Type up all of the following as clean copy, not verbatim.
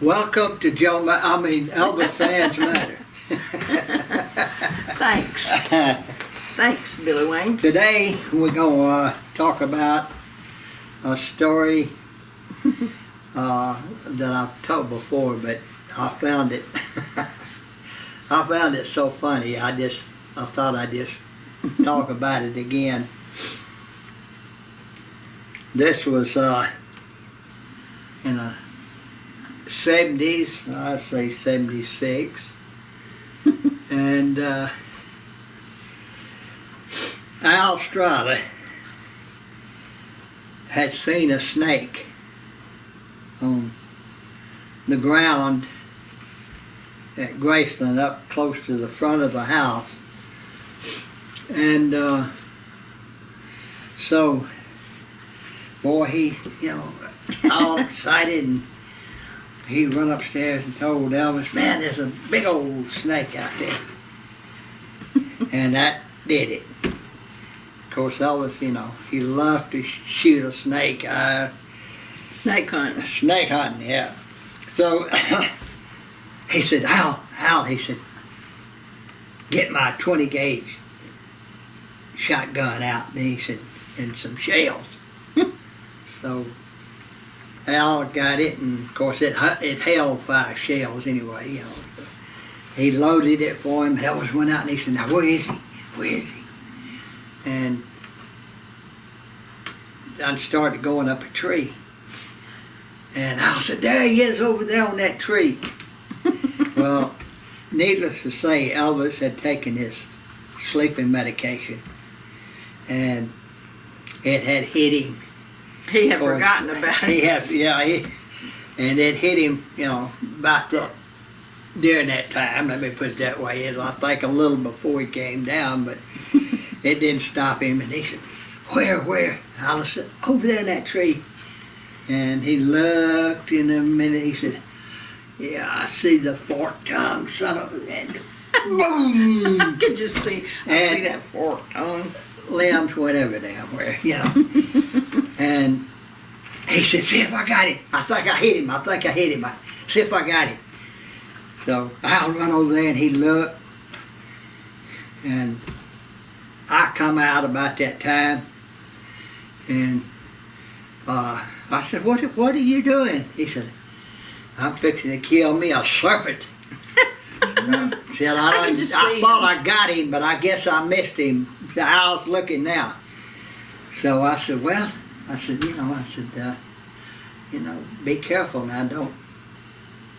Welcome to Elvis Fans Matter. Thanks. Thanks, Billy Wayne. Today we're going to talk about a story that I've told before, but I found it I found it so funny. I thought I'd just talk about it again. This was in the 70s, I'd say 76, and Al Strada had seen a snake on the ground at Graceland up close to the front of the house, and so boy, he, all excited, and he run upstairs and told Elvis, "Man, there's a big old snake out there." And that did it. Of course, Elvis, he loved to shoot a snake. Snake hunting. Snake hunting, yeah. So he said, Al, he said, "Get my 20 gauge shotgun out," and he said, "and some shells." So Al got it, and of course it held 5 shells anyway, He loaded it for him. Elvis went out and he said, "Now where is he? Where is he?" And I started going up a tree. And Al said, "There he is over there on that tree." Well, needless to say, Elvis had taken his sleeping medication, and it had hit him. He had forgotten about it. And it hit him, about that, during that time, let me put it that way. I think a little before he came down, but it didn't stop him. And he said, Where? I said, "Over there in that tree." And he looked in a minute, he said, "Yeah, I see the forked tongue, son of a," and boom! I could just see, I see that forked tongue. Limbs went everywhere, And he said, "See if I got it. I think I hit him. See if I got it." So I'll run over there, and he looked. And I come out about that time. And I said, What are you doing?" He said, "I'm fixing to kill me a serpent." Said, I thought I got him, but I guess I missed him. I was looking now. So I said, "Be careful now, don't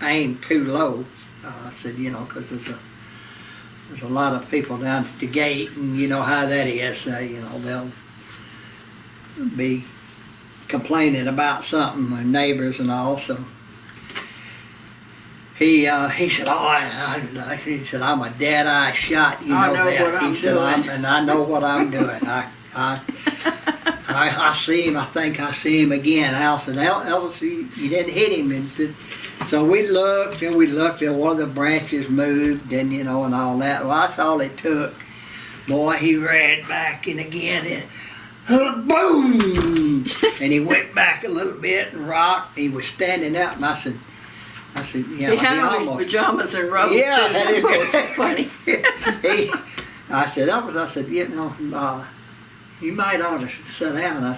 aim too low." I said, because there's a lot of people down at the gate, and you know how that is. They'll be complaining about something, my neighbors and all. So he said, he said, "I'm a dead-eye shot, I know that." what I'm He said, doing. "And I know what I'm doing. I see him. I think I see him again." Al said, "Elvis, you didn't hit him." And said, so we looked, and one of the branches moved, and and all that. Well, that's all it took. Boy, he ran back in again, and boom! And he went back a little bit and rocked. He was standing up, and I said, he had on his pajamas and rubber, yeah, too. That's what was so funny. I said, "Elvis, you might ought to sit down." I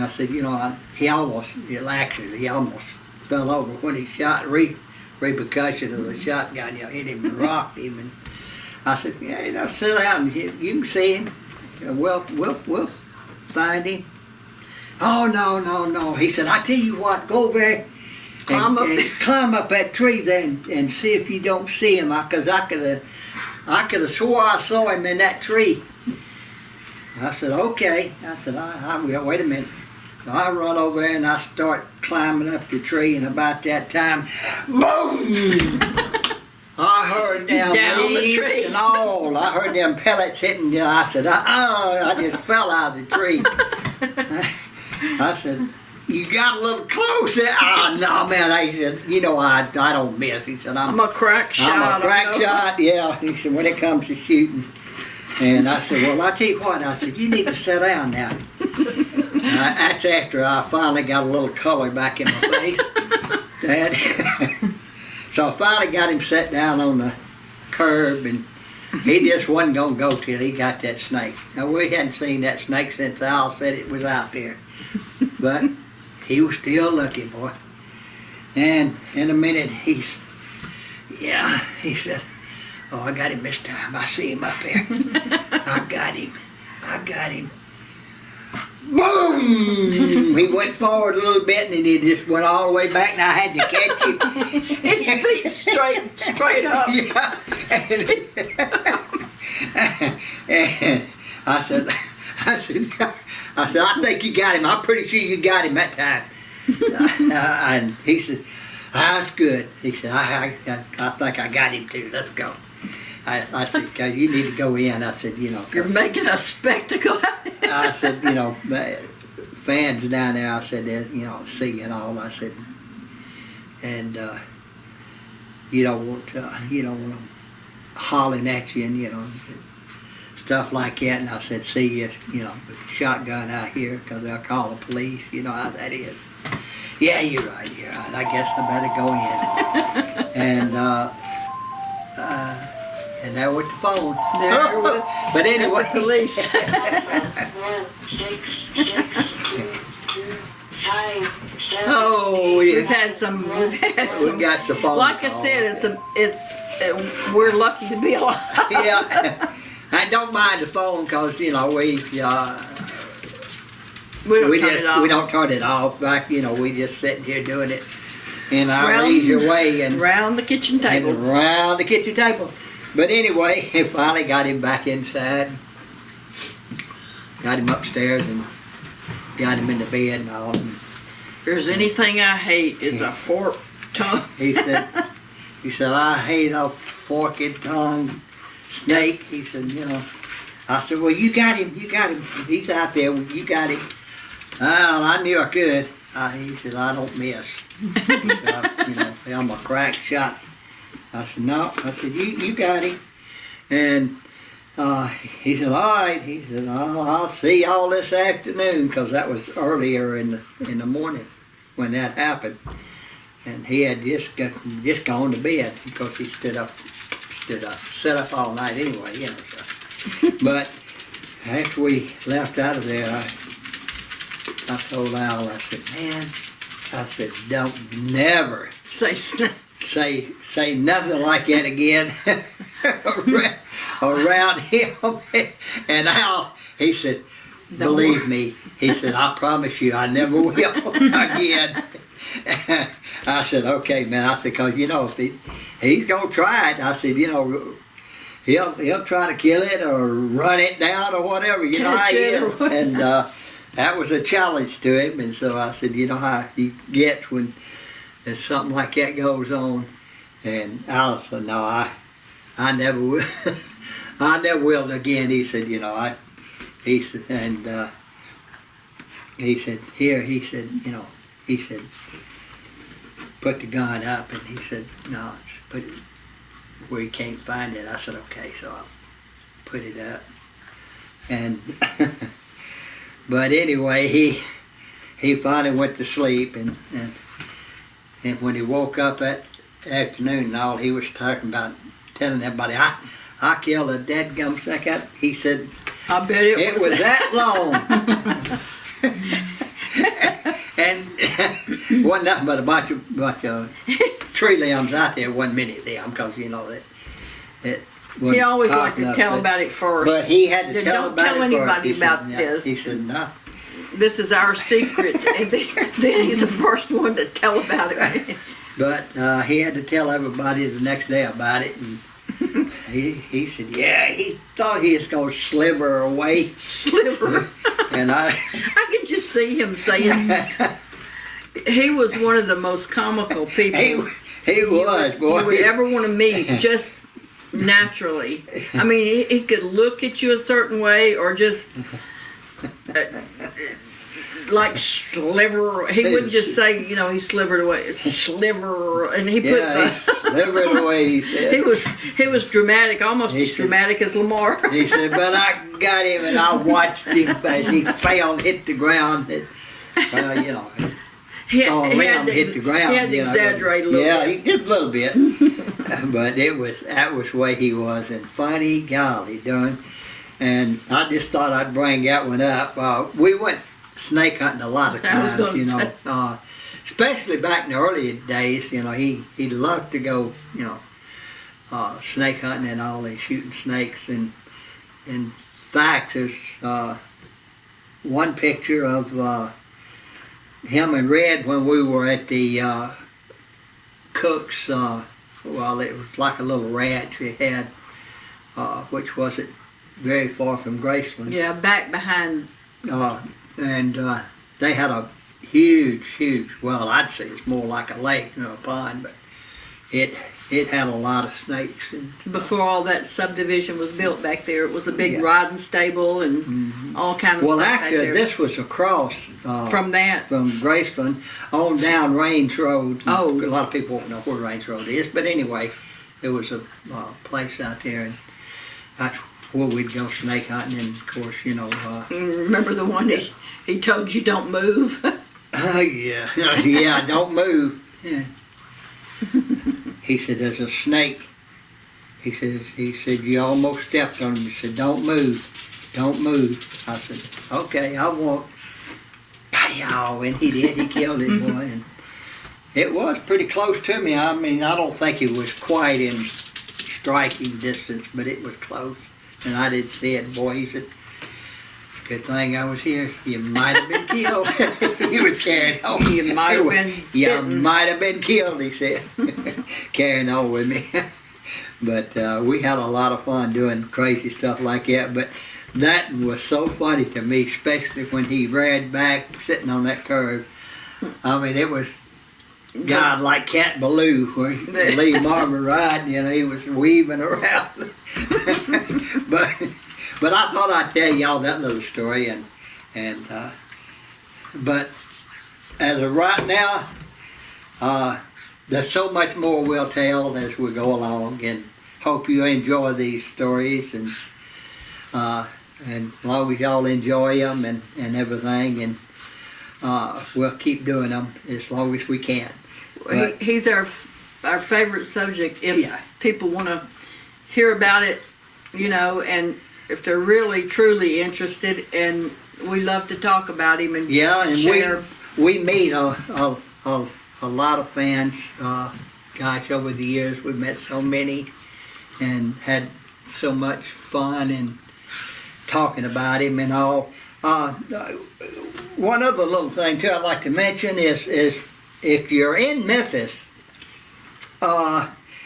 said, he almost fell over when he shot, repercussion of the shotgun, hit him and rocked him. And I said, "Yeah, sit down. You can see him. We'll find him." "Oh, no." He said, "I tell you what, go over there and climb up that tree there and see if you don't see him, because I could have swore I saw him in that tree." I said, "Okay." I said, I will. Wait a minute. So I run over there and I start climbing up the tree, and about that time, boom! I heard them leaves and all. I heard them pellets hitting. I said, I just fell out of the tree. I said, "You got a little close." No, man. I said, I don't miss. He said, I'm a crack shot. I'm a crack shot, yeah. He said, when it comes to shooting. And I said, "Well, I tell you what," I said, "you need to sit down now." That's after I finally got a little color back in my face. Dad. So I finally got him set down on the curb, and he just wasn't going to go till he got that snake. Now, we hadn't seen that snake since Al said it was out there. But he was still looking, boy. And in a minute, he said, oh, I got him this time. I see him up there. I got him. Boom! He went forward a little bit, and then he just went all the way back, and I had to catch him. His feet straight up. Yeah. And I said, I think you got him. I'm pretty sure you got him that time. And he said, that's good. He said, I think I got him too. Let's go. I said, because you need to go in. I said, You're making a spectacle. I said, fans down there, I said, see and all. I said, and you don't want them hollering at you and, stuff like that. And I said, see you, with the shotgun out here, because they'll call the police. You know how that is. Yeah, you're right. I guess I better go in. And there went the phone. But anyway. The police. 1, 6, 6, 2, 5, 7, Oh, yeah. We've had some. We got the phone Like call. I said, we're lucky to be alive. Yeah. I don't mind the phone because, we don't we turn it off. don't turn it off. Like, we just sitting here doing it in our leisure way. And round the kitchen table. And around the kitchen table. But anyway, finally got him back inside. Got him upstairs and got him in the bed and all. And If there's anything I hate, it's a forked tongue. he said, I hate a forked tongue snake. He said, I said, well, you got him. He's out there. You got him. Well, I knew I could. He said, I don't miss. He said, I'm a crack shot. I said, no. I said, you got him. And he said, all right. He said, I'll see y'all this afternoon, because that was earlier in the morning when that happened. And he had just gone to bed because he sat up all night anyway, So. But after we left out of there, I told Al, I said, man, don't never say nothing like that again around him. And Al, he said, believe me, he said, I promise you I never will again. I said, okay, man. I said, because, if he's going to try it, I said, he'll try to kill it or run it down or whatever, how he is. And that was a challenge to him. And so I said, how he gets when something like that goes on. And Al said, no, I never will. I never will again. He said, he said, put the gun up, and he said, no, put it where you can't find it. I said, okay, so I put it up. And but anyway, he finally went to sleep, and when he woke up that afternoon and all, he was talking about telling everybody, I killed a dadgum snake. He said, I bet it was that long. And wasn't nothing but a bunch of tree limbs out there. Wasn't many of them, because it he always liked to tell about it first. But he had to tell about it first. Don't tell anybody about this. He said, no. This is our secret. And then he's the first one to tell about it. But he had to tell everybody the next day about it. And he said, yeah, he thought he was going to sliver away. Sliver. And I could just see him saying, he was one of the most comical people he was, boy. you would ever want to meet, just naturally. I mean, he could look at you a certain way, or just like sliver. He wouldn't just say, he slivered away. Sliver, and he put slivered away. He was dramatic, almost as dramatic as Lamar. He said, but I got him, and I watched him as he fell and hit the ground. saw a limb hit the ground. He had to exaggerate a little yeah, bit. just a little bit. But that was the way he was, and funny, golly darn. And I just thought I'd bring that one up. We went snake hunting a lot of times, especially back in the early days. He loved to go, snake hunting and all, and shooting snakes. And in fact, there's one picture of him and Red when we were at the Cook's. Well, it was like a little ranch he had, which wasn't very far from Graceland. Yeah, back behind. And they had a huge, well, I'd say it's more like a lake than a pond, but it had a lot of snakes. And, before all that subdivision was built back there, it was a big Yeah. riding stable and all kinds of well, stuff back actually, there. this was across From that. from Graceland on down Range Road. Oh. A lot of people won't know where Range Road is, but anyway, there was a place out there, and that's where we'd go snake hunting. And of course, Remember the one he told you don't move? yeah, don't move. Yeah. He said, there's a snake. He said, you almost stepped on him. He said, don't move. I said, okay, I won't. Pow, and he did. He killed it, boy. And it was pretty close to me. I mean, I don't think it was quite in striking distance, but it was close. And I did see it, boy. He said, good thing I was here. You might have been killed. He was carrying on. You might have been You bitten. might have been killed, he said. Carrying on with me. But we had a lot of fun doing crazy stuff like that. But that was so funny to me, especially when he ran back sitting on that curve. I mean, it was God like Cat Ballou, where Lee Marvin riding, he was weaving around. But I thought I'd tell y'all that little story, but as of right now, there's so much more we'll tell as we go along, and hope you enjoy these stories, and as long as y'all enjoy them and everything, and we'll keep doing them as long as we can. But, He's our favorite subject. If Yeah. people want to hear about it, and if they're really truly interested, and we love to talk about him and and share. we meet a lot of fans. Gosh, over the years we've met so many and had so much fun and talking about him and all. One other little thing too I'd like to mention is if you're in Memphis,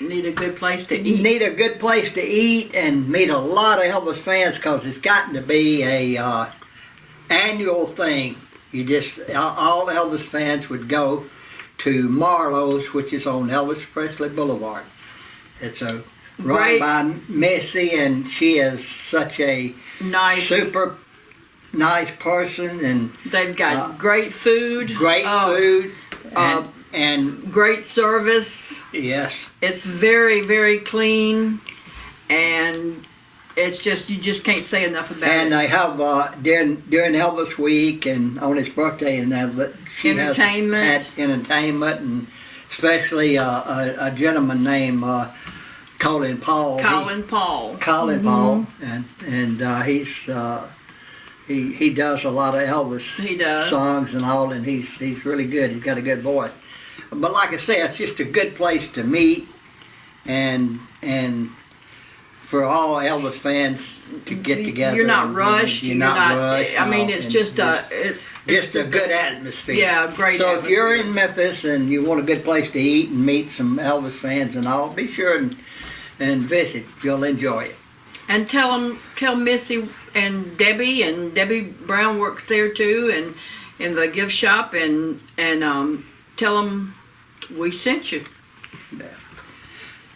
Need a good place to eat. need a good place to eat and meet a lot of Elvis fans, because it's gotten to be a annual thing. All Elvis fans would go to Marlowe's, which is on Elvis Presley Boulevard. It's run Great. by Missy, and she is such a Nice. super nice person, and They've got great food. great food, and Great service. yes, It's very, very clean, and it's just, you just can't say enough about and it. they have during Elvis week and on his birthday and that she Entertainment. has had entertainment, and especially a gentleman named Colin Paul. Colin Paul. Colin Paul, and he does a lot of Elvis He does. songs and all, and he's really good. He's got a good voice. But like I say, it's just a good place to meet, and for all Elvis fans to get together. You're not and rushed. You're not rushed. I mean, no, it's and just it's just a good atmosphere. Yeah, great. So if you're atmosphere. in Memphis and you want a good place to eat and meet some Elvis fans and all, be sure and visit. You'll enjoy it. And tell Missy and Debbie Brown works there too, and in the gift shop, and tell them we sent you.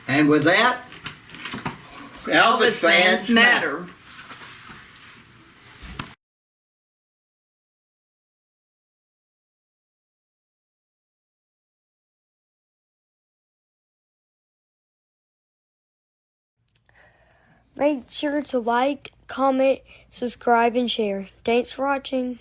And with that, Elvis Fans Matter. Make sure to like, comment, subscribe, and share. Thanks for watching.